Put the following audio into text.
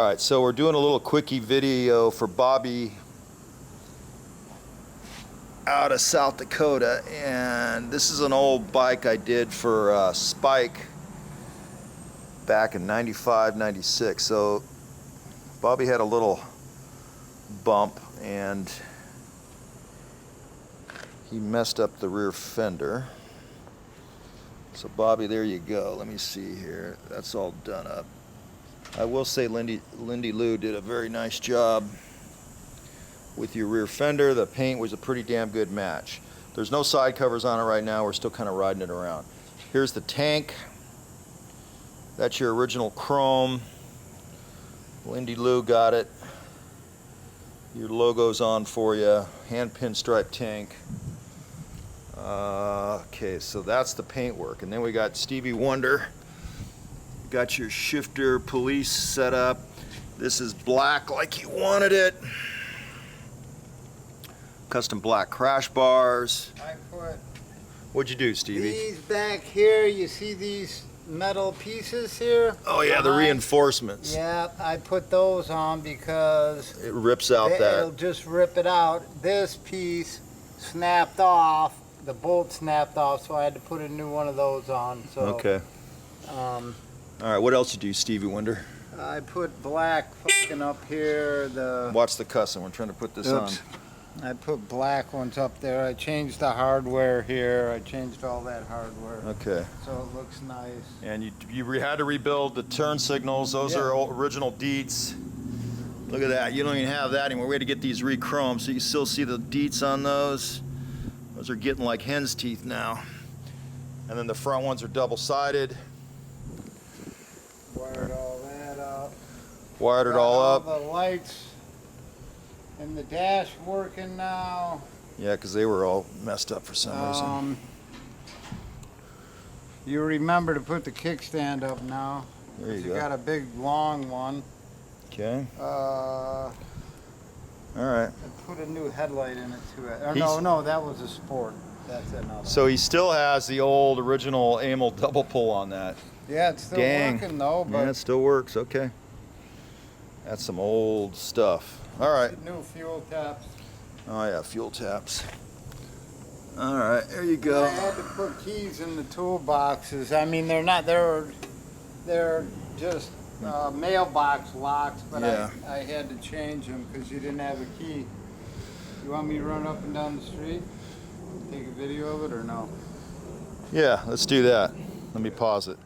Alright, so we're doing a little quickie video for Bobby out of South Dakota, and this is an old bike I did for Spike back in 95, 96. So Bobby had a little bump and he messed up the rear fender. So Bobby, there you go. Let me see here. That's all done up. I will say Lindy Lou did a very nice job with your rear fender. The paint was a pretty damn good match. There's no side covers on it right now. We're still kind of riding it around. Here's the tank. That's your original chrome. Lindy Lou got it. Your logo's on for you. Hand pinstripe tank. Okay, so that's the paint work. And then we got Stevie Wonder. Got your shifter police set up. This is black like you wanted it. Custom black crash bars. I put What'd you do, Stevie? these back here. You see these metal pieces here? Oh yeah, the reinforcements. Yeah, I put those on because It rips out it'll that. just rip it out. This piece snapped off. The bolt snapped off, so I had to put a new one of those on. So Okay. All right. What else you do, Stevie Wonder? I put black fucking up here. Watch the cussing. We're trying to put this on. I put black ones up there. I changed the hardware here. I changed all that hardware. Okay. So it looks nice. And you had to rebuild the turn signals. Those are original deets. Look at that. You don't even have that anymore. We had to get these re-chromed, so you still see the deets on those. Those are getting like hen's teeth now. And then the front ones are double-sided. Wired all that up. Wired it all up. The lights and the dash working now. Yeah, because they were all messed up for some reason. You remember to put the kickstand up now. There you You go. got a big long one. Okay. All right. I put a new headlight in it too. Or no, that was a Sport. That's another. So he still has the old original Amel double pull on that. Yeah, it's still working though. But Yeah, it still works. Okay. That's some old stuff. All right. new fuel taps. Oh yeah, fuel taps. All right, there you I go. had to put keys in the toolboxes. I mean, they're not. They're just mailbox locks, but Yeah. I had to change them because you didn't have a key. You want me to run up and down the street, take a video of it, or no? Yeah, let's do that. Let me pause it.